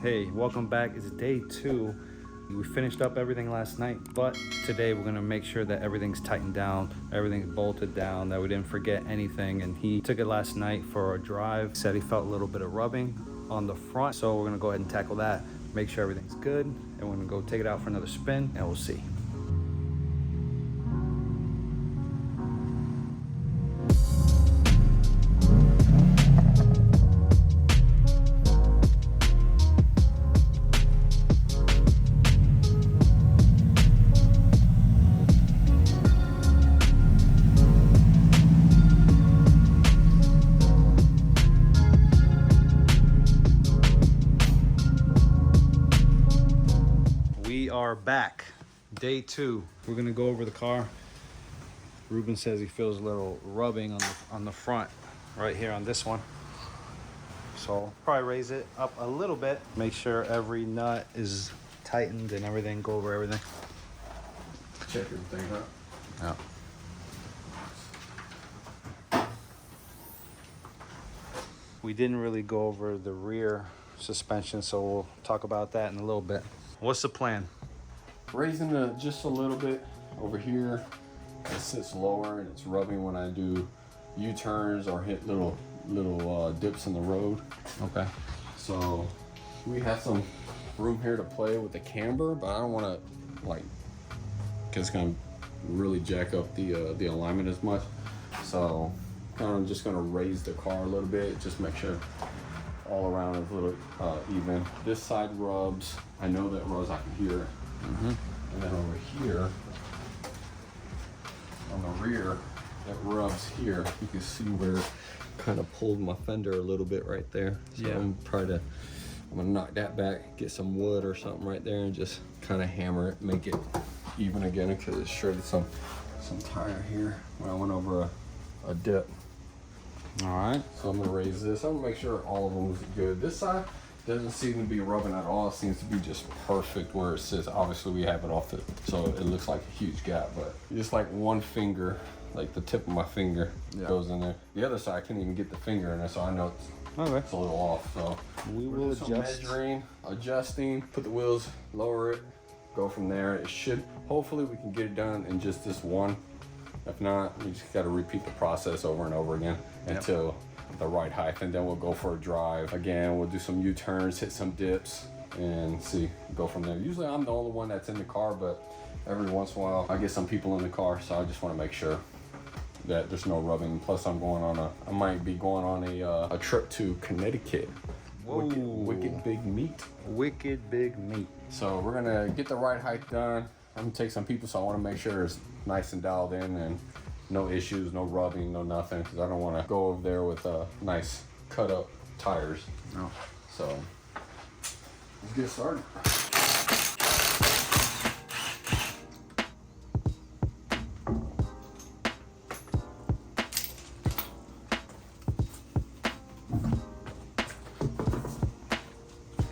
Hey, welcome back. It's day 2. We finished up everything last night, but today we're gonna make sure that everything's tightened down, everything's bolted down, that we didn't forget anything. And he took it last night for a drive, said he felt a little bit of rubbing on the front. So we're gonna go ahead and tackle that, make sure everything's good, and we're gonna go take it out for another spin, and we'll see. We are back, day 2. We're gonna go over the car. Ruben says he feels a little rubbing on the front right here on this one, so probably raise it up a little bit, make sure every nut is tightened and everything. Go over everything, check everything out. Yeah. We didn't really go over the rear suspension, so we'll talk about that in a little bit. What's the plan? Raising it just a little bit over here. It sits lower and it's rubbing when I do U-turns or hit little dips in the road. Okay. So we have some room here to play with the camber, but I don't want to because it's gonna really jack up the alignment as much. So I'm just gonna raise the car a little bit, just make sure all around is a little even. This side rubs. I know that rubs. I can hear it. And then over here on the rear, it rubs here. You can see where it kind of pulled my fender a little bit right there. So yeah. I'm gonna knock that back, get some wood or something right there, and just kind of hammer it, make it even again, because it shredded some tire here when I went over a dip. All right. So I'm gonna raise this. I'm gonna make sure all of them is good. This side doesn't seem to be rubbing at all. It seems to be just perfect where it sits. Obviously we have it off it, so it looks like a huge gap, but just like one finger, like the tip of my finger goes in there. The other side I can't even get the finger in there, so I know it's a little off. So we will adjust. Measuring, adjusting, put the wheels, lower it, go from there. It should, hopefully we can get it done in just this one. If not, we just gotta repeat the process over and over again until the right height, and then we'll go for a drive. Again, we'll do some U-turns, hit some dips, and go from there. Usually I'm the only one that's in the car, but every once in a while I get some people in the car, so I just wanna make sure that there's no rubbing. Plus I might be going on a trip to Connecticut. Whoa. Wicked big meat. Wicked big meat. So we're gonna get the right height done. I'm gonna take some people, so I wanna make sure it's nice and dialed in and no issues, no rubbing, no nothing, because I don't want to go over there with nice cut up tires. No. So let's get started.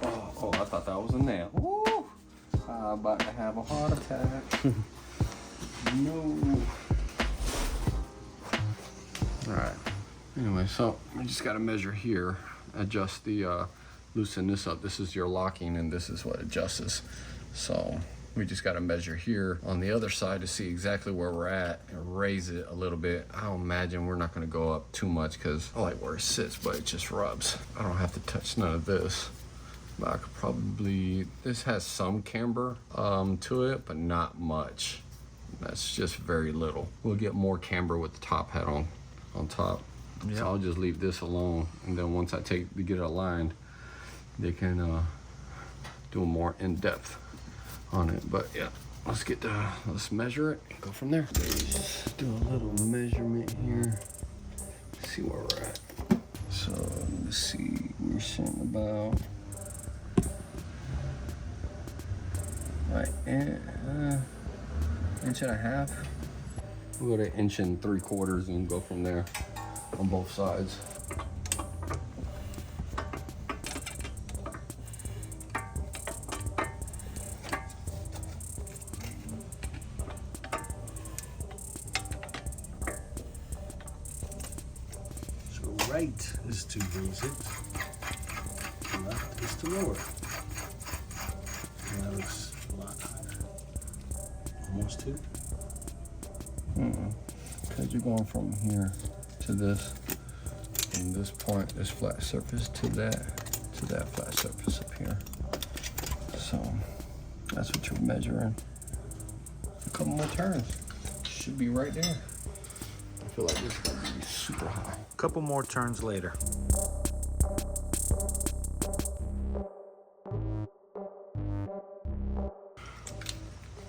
Oh, I thought that was a nail. Woo! I'm about to have a heart attack. No. All right. Anyway, so we just got to measure here, adjust the, loosen this up. This is your locking, and this is what adjusts. So we just got to measure here on the other side to see exactly where we're at and raise it a little bit. I'll imagine we're not going to go up too much because I like where it sits, but it just rubs. I don't have to touch none of this. But I could probably, this has some camber to it, but not much. That's just very little. We'll get more camber with the top hat on top. Yep. So I'll just leave this alone, and then once I get it aligned, they can do a more in-depth on it. But yeah, let's measure it and go from there. Let's do a little measurement here. See where we're at. So let's see, we're sitting about inch and a half. We'll go to 1 3/4 inches and go from there on both sides. So right is to raise it, left is to lower. That looks a lot higher. Almost 2. Because you're going from here to this, from this point, this flat surface to that flat surface up here. So that's what you're measuring. A couple more turns. Should be right there. I feel like this is gonna be super high. Couple more turns later.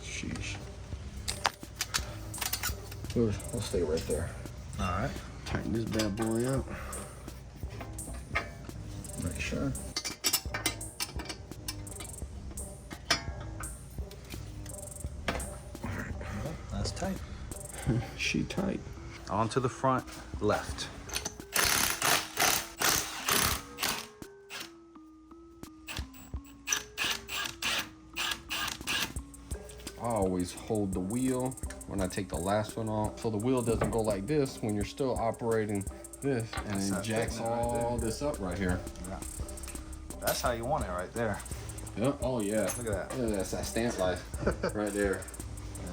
Sheesh. We'll stay right there. All right. Tighten this bad boy up. Make sure. That's tight. She tight. On to the front left. I always hold the wheel when I take the last one off, so the wheel doesn't go like this when you're still operating this, and it jacks all this up right here. Yeah. That's how you want it right there. Yeah. Oh yeah. Look at that. Yeah, that's that stamp life right there.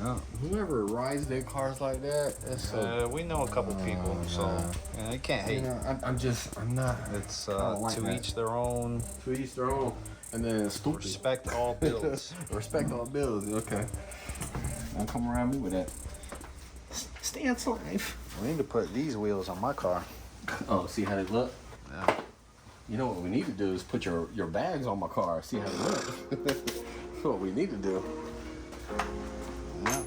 Yeah. Whoever rides their cars like that, that's so. We know a couple people, so you can't hate. You know, I'm not. It's like to that. each their own. To each their own. And then stupid. Respect all builds. Respect all bills. Okay. Don't come around me with that. Stance life. We need to put these wheels on my car. Oh, see how they look? Yeah. You know what we need to do is put your bags on my car. See how they look? That's what we need to do. Yeah.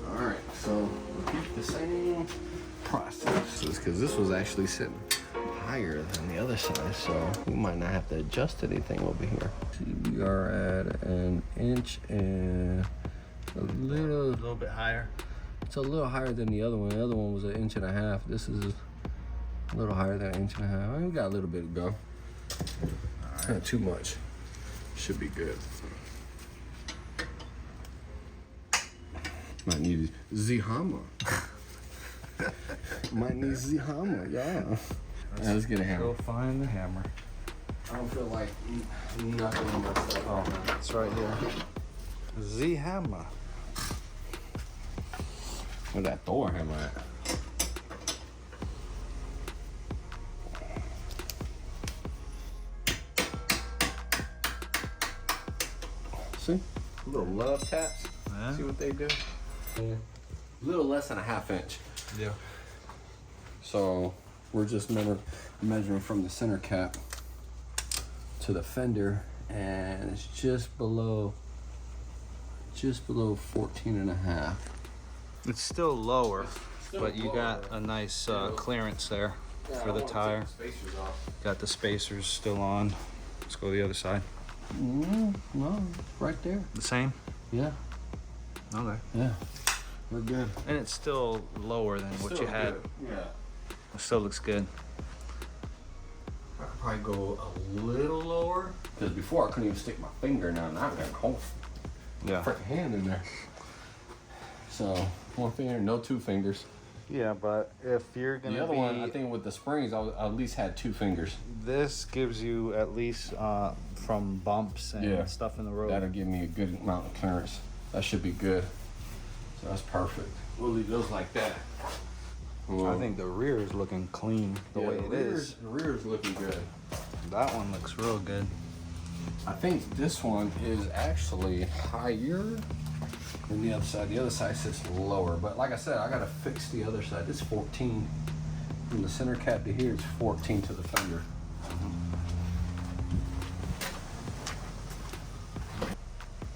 All right, so repeat the same process. Because this was actually sitting higher than the other side, so we might not have to adjust anything over here. See, we are at 1 inch and a little bit higher. It's a little higher than the other one. The other one was 1.5 inches. This is a little higher than 1.5 inches. We got a little bit to go. Not too much. Should be good. Might need the hammer. Might need the hammer, yeah. Let's get a hammer. Go find the hammer. I don't feel like nothing in my stuff. Oh, it's right here. The hammer. Where's that Thor hammer at? See? Little love taps. Yeah. See what they do? Yeah. A little less than 1/2 inch. Yeah. So we're just measuring from the center cap to the fender, and it's just below 14.5. It's still lower, but you got a nice clearance there for the tire. Got the spacers still on. Let's go to the other side. No, right there. The same? Yeah. Okay. Yeah. We're good. And it's still lower than what you had. Yeah. It still looks good. I could probably go a little lower, because before I couldn't even stick my finger in there, and I've got a whole freaking hand in there. So 1 finger, no 2 fingers. Yeah, but if you're gonna The other one, I think with the springs, I at least had 2 fingers. this gives you at least from bumps and stuff in the road. That'll give me a good amount of clearance. That should be good. So that's perfect. We'll leave those like that. I think the rear is looking clean the way it is. The rear is looking good. That one looks real good. I think this one is actually higher than the other side. The other side sits lower, but like I said, I gotta fix the other side. This is 14 from the center cap to here. It's 14 to the fender.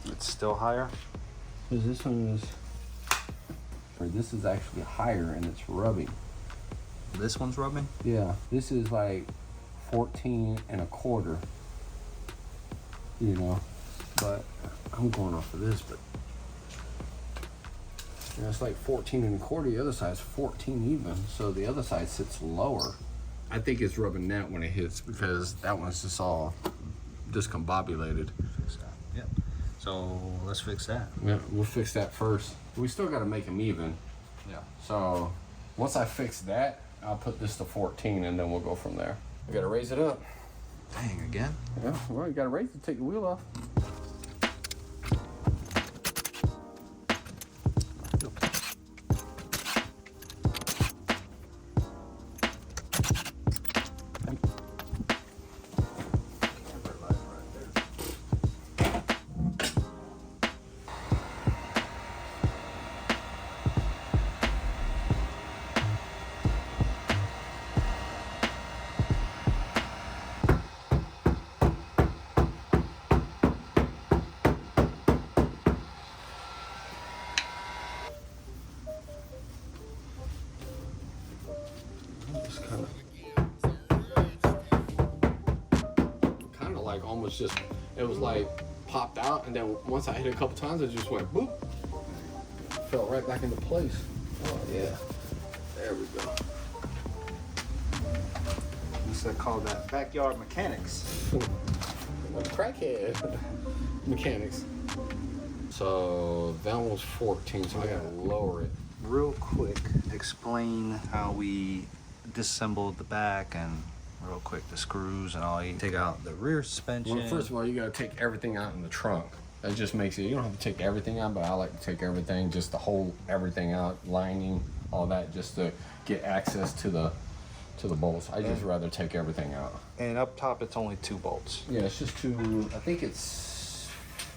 It's still higher. Because this one is, or this is actually higher and it's rubbing. This one's rubbing? Yeah, this is like 14.25. You know, but I'm going off of this, but yeah, it's like 14.25. The other side's 14 even, so the other side sits lower. I think it's rubbing that when it hits, because that one's just all discombobulated. Yep. So let's fix that. Yeah, we'll fix that first. We still got to make them even. Yeah. So once I fix that, I'll put this to 14, and then we'll go from there. We got to raise it up. Dang, again? Yeah, well, you got to raise it to take the wheel off. like almost just, it was like popped out, and then once I hit it a couple times, it just went boop. Fell right back into place. Oh yeah, there we go. Used to call that backyard mechanics. Crackhead mechanics. So that one was 14, so I gotta lower it. Real quick, explain how we disassembled the back and real quick the screws and all. You take out the rear suspension. Well, first of all, you gotta take everything out in the trunk. That just makes it, you don't have to take everything out, but I like to take everything, just to hold everything out, lining, all that, just to get access to the bolts. I just rather take everything out. And up top, it's only 2 bolts. Yeah, it's just 2, I think it's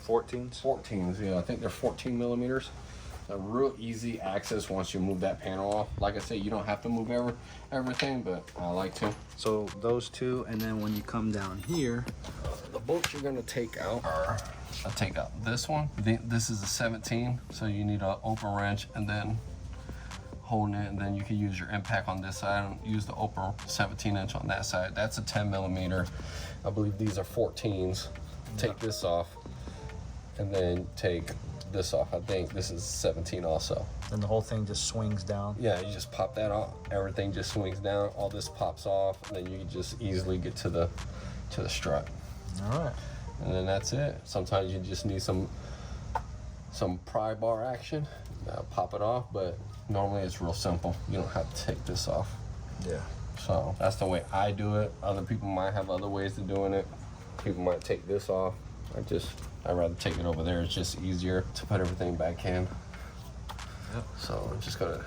14s? 14s, yeah, I think they're 14 millimeters. A real easy access once you move that panel off. Like I said, you don't have to move everything, but I like to. So those 2, and then when you come down here, The bolts you're gonna take out are, I'll take out this one. This is a 17, so you need an open wrench and then holding it, and then you can use your impact on this side and use the open 17-inch on that side. That's a 10 millimeter. I believe these are 14s. Take this off, and then take this off. I think this is 17 also. and the whole thing just swings down. Yeah, you just pop that off. Everything just swings down. All this pops off, and then you can just easily get to the strut. All right. And then that's it. Sometimes you just need some pry bar action. Pop it off, but normally it's real simple. You don't have to take this off. Yeah. So that's the way I do it. Other people might have other ways of doing it. People might take this off. I'd rather take it over there. It's just easier to put everything back in. Yep. So I'm just gonna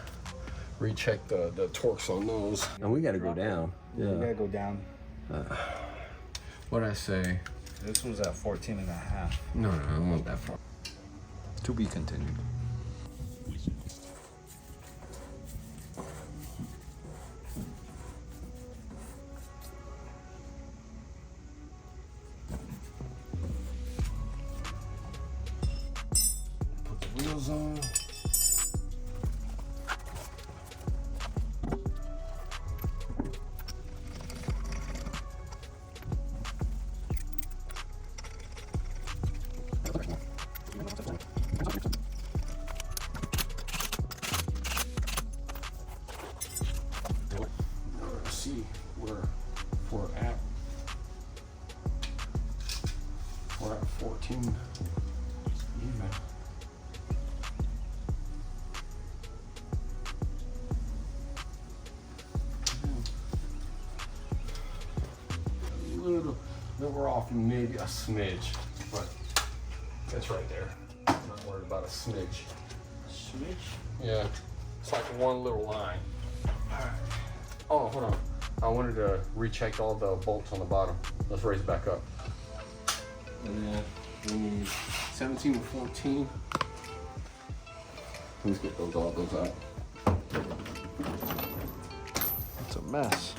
recheck the torques on those. And we gotta go down. Yeah. You gotta go down. What'd I say? This was at 14 and a half. No, I don't want that far. To be continued. Put the wheels on. See where we're at. We're at 14 even. A little, then we're off maybe a smidge, but that's right there. I'm not worried about a smidge. Switch? Yeah, it's like one little line. Oh, hold on. I wanted to recheck all the bolts on the bottom. Let's raise it back up. And then we need 17 and 14. Let's get all those out. It's a mess.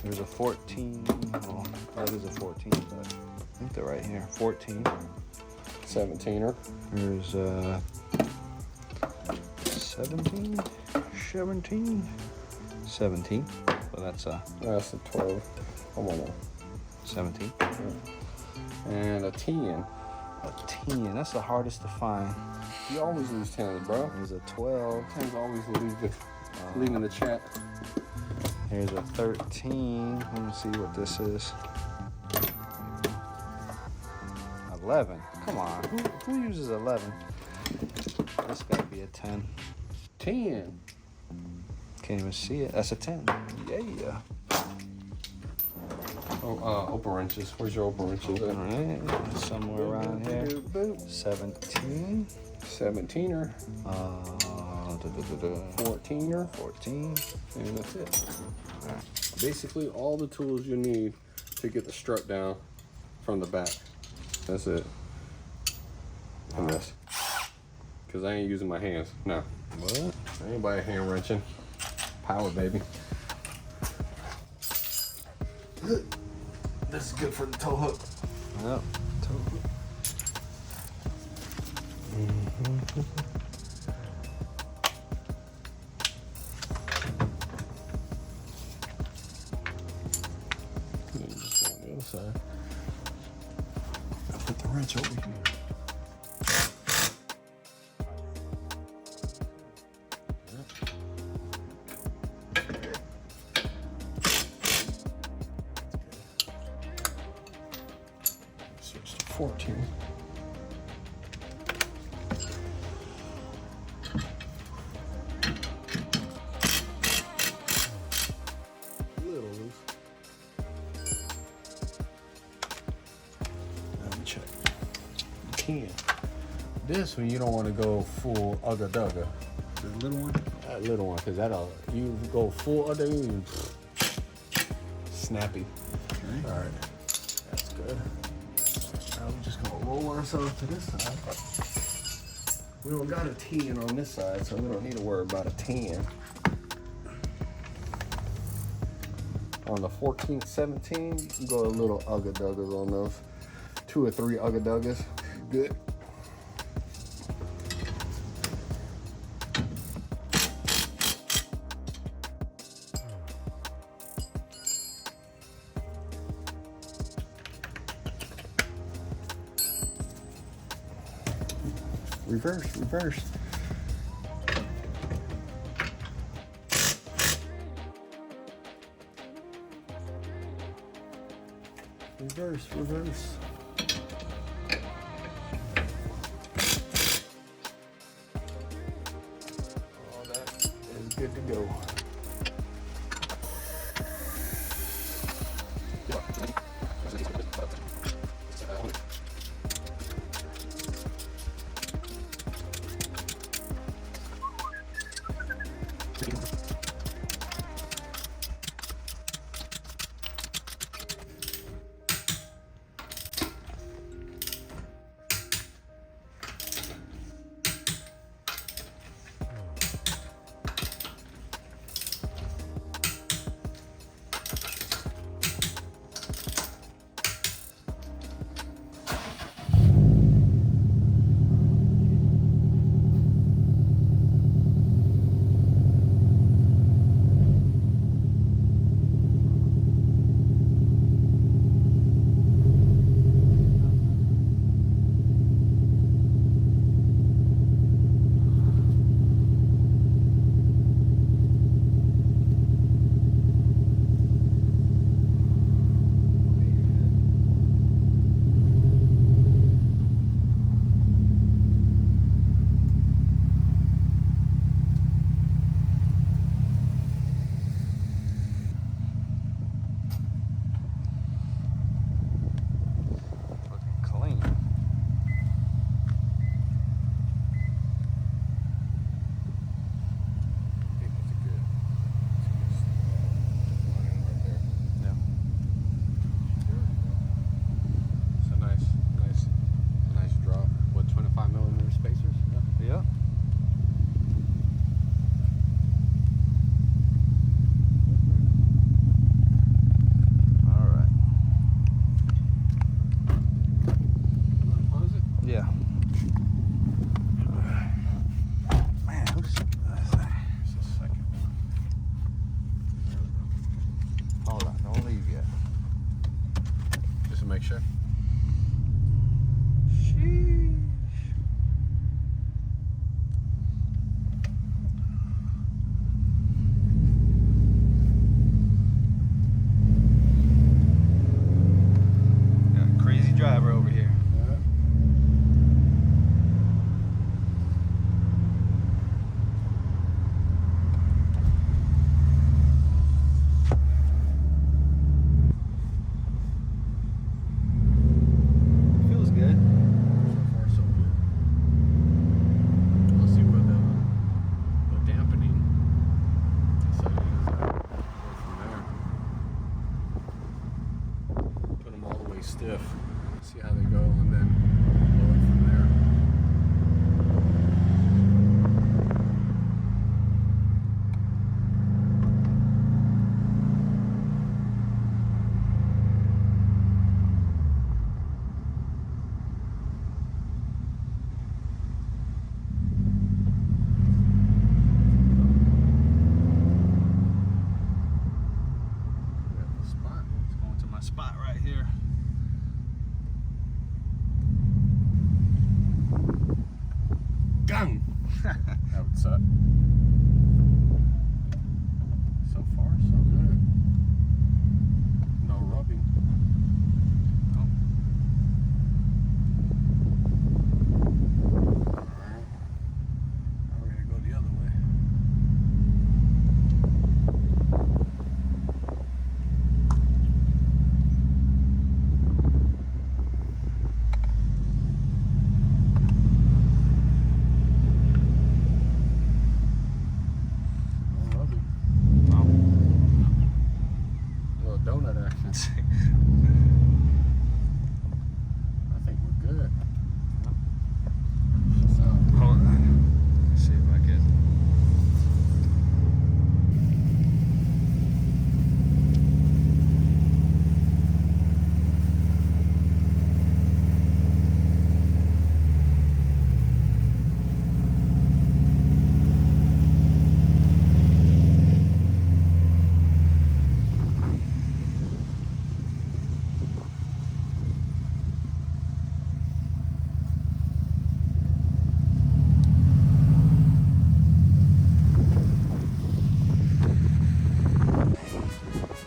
There's a 14. Well, that is a 14, but I think they're right here. 14. 17er. There's 17. 17. So that's That's a 12. Come on now. 17. And a 10. A 10. That's the hardest to find. You always lose 10s, bro. There's a 12. 10s always leaving the chat. Here's a 13. Let me see what this is. 11. Come on. Who uses 11? This gotta be a 10. 10. Can't even see it. That's a 10. Yeah. Oh, open wrenches. Where's your open wrenches All at? right. Somewhere around here. 17. 17er. 14er. 14. And that's it. Basically all the tools you need to get the strut down from the back. That's it. And this. Because I ain't using my hands. No. What? Anybody hand wrenching. Power, baby. This is good for the tow hook. Yep. Just on the other side. wrench over here. Switch to 14. Little loose. Let me check. You can. This one you don't want to go full ugga dugga. The little one? That little one, because that'll, you go full ugga, you snappy. Okay. All right, that's good. Now we're just gonna roll ourselves to this side. We don't got a 10 on this side, so we don't need to worry about a 10. On the 14th, 17, you can go a little ugga duggas on those. 2 or 3 ugga duggas, good. Reverse, reverse. Reverse, reverse. All that is good to go. Make sure. Sheesh. Got a crazy driver over here. Stiff. See how they go, and then lower it from there. Got the spot. It's going to my spot right here. Gang! That would suck. So far, so good. No rubbing. Oh. Alright. Now we're gonna go the other way. Donut action. I think we're good. So, Hold on. Let's see if I can.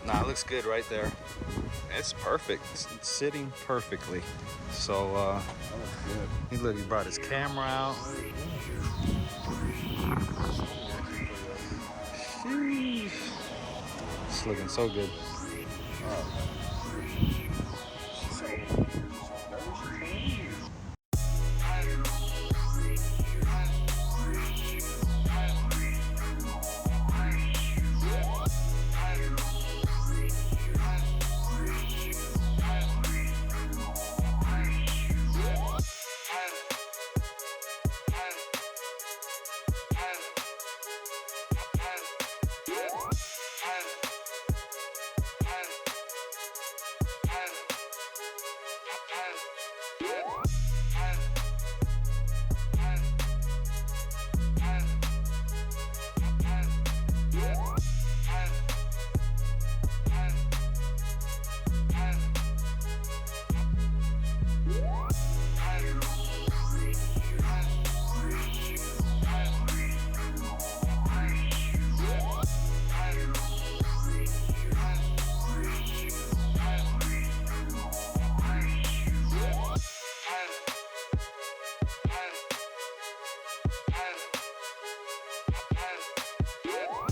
Nah, it looks good right there. It's perfect. It's sitting perfectly. So, that was good. he look, he brought his camera out. Sheesh. It's looking so good.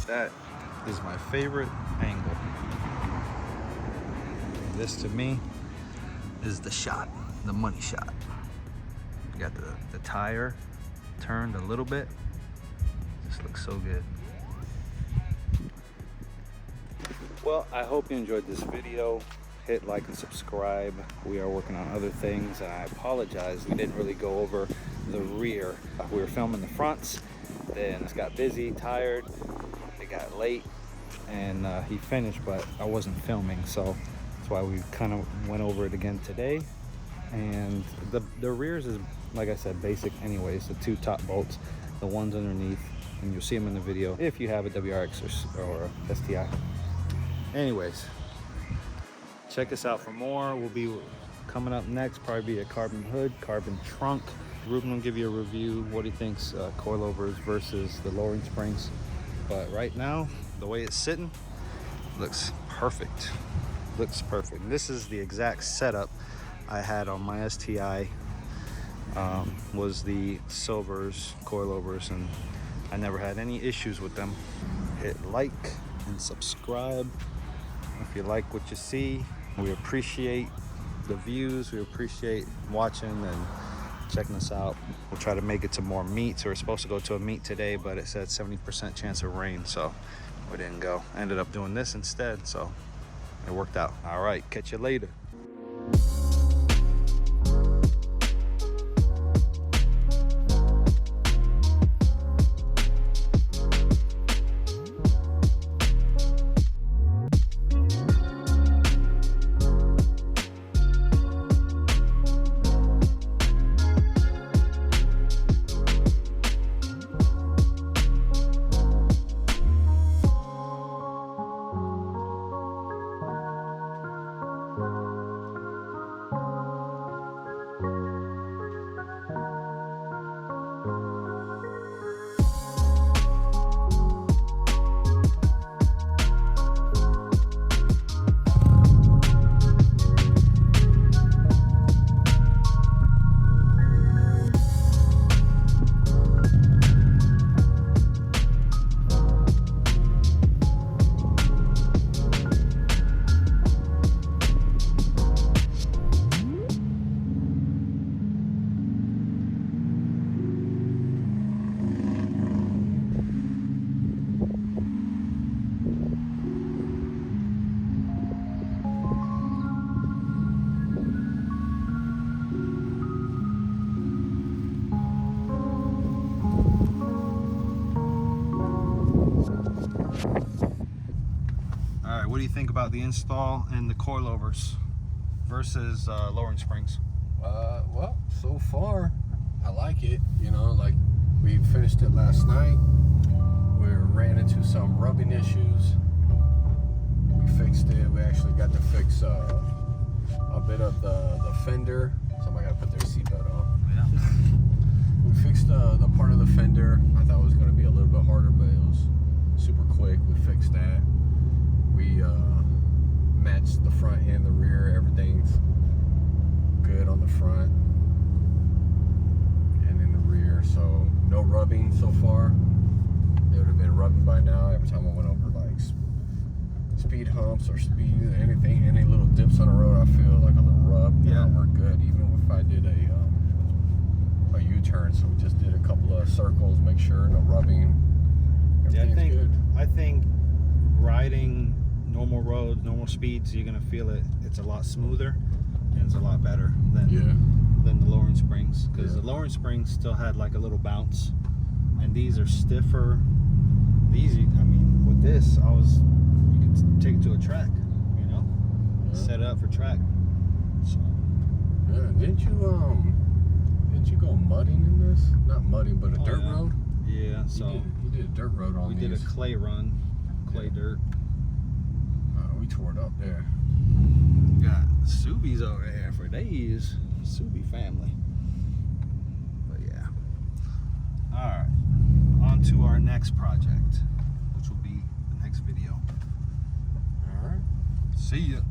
That is my favorite angle. This to me is the shot, the money shot. You got the tire turned a little bit. This looks so good. Well, I hope you enjoyed this video. Hit like and subscribe. We are working on other things, and I apologize we didn't really go over the rear. We were filming the fronts, then it got busy, tired, it got late, and he finished, but I wasn't filming, so that's why we kind of went over it again today. And the rears is, like I said, basic anyways. The two top bolts, the ones underneath, and you'll see them in the video if you have a WRX or a STI. Anyways, check us out for more. We'll be coming up next, probably be a carbon hood, carbon trunk. Ruben will give you a review, what he thinks coilovers versus the lowering springs. But right now, the way it's sitting, looks perfect. Looks perfect. And this is the exact setup I had on my STI, was the silvers, coilovers, and I never had any issues with them. Hit like and subscribe if you like what you see. We appreciate the views, we appreciate watching and checking us out. We'll try to make it to more meets. We were supposed to go to a meet today, but it said 70% chance of rain, so we didn't go. Ended up doing this instead, so it worked out. All right, catch you later. do you think about the install and the coilovers versus lowering springs? Well, so far, I like it. You know, like we finished it last night. We ran into some rubbing issues. We fixed it. We actually got to fix a bit of the fender. Somebody got to put their seatbelt on. Yeah. We fixed the part of the fender. I thought it was going to be a little bit harder, but it was super quick. We fixed that. We matched the front and the rear. Everything's good on the front and in the rear. So no rubbing so far. They would have been rubbing by now every time I went over like speed humps or speed anything, any little dips on the road. I feel like a little rub. Yeah, we're good. Even if I did a U-turn, so we just did a couple of circles, make sure no rubbing. Everything's good. I think riding normal roads, normal speeds, you're gonna feel it. It's a lot smoother and it's a lot better than the lowering springs, because the lowering springs still had like a little bounce, and these are stiffer. These, I mean, with this, you could take it to a track, you know, set it up for track. So. Yeah, didn't you go mudding in this? Not mudding, but a dirt road. Yeah, so you did a dirt road on these. We did a clay run, clay dirt. We tore it up there. Got Subies over there for days. Subi family. But yeah. All right. On to our next project, which will be the next video. All right. See ya.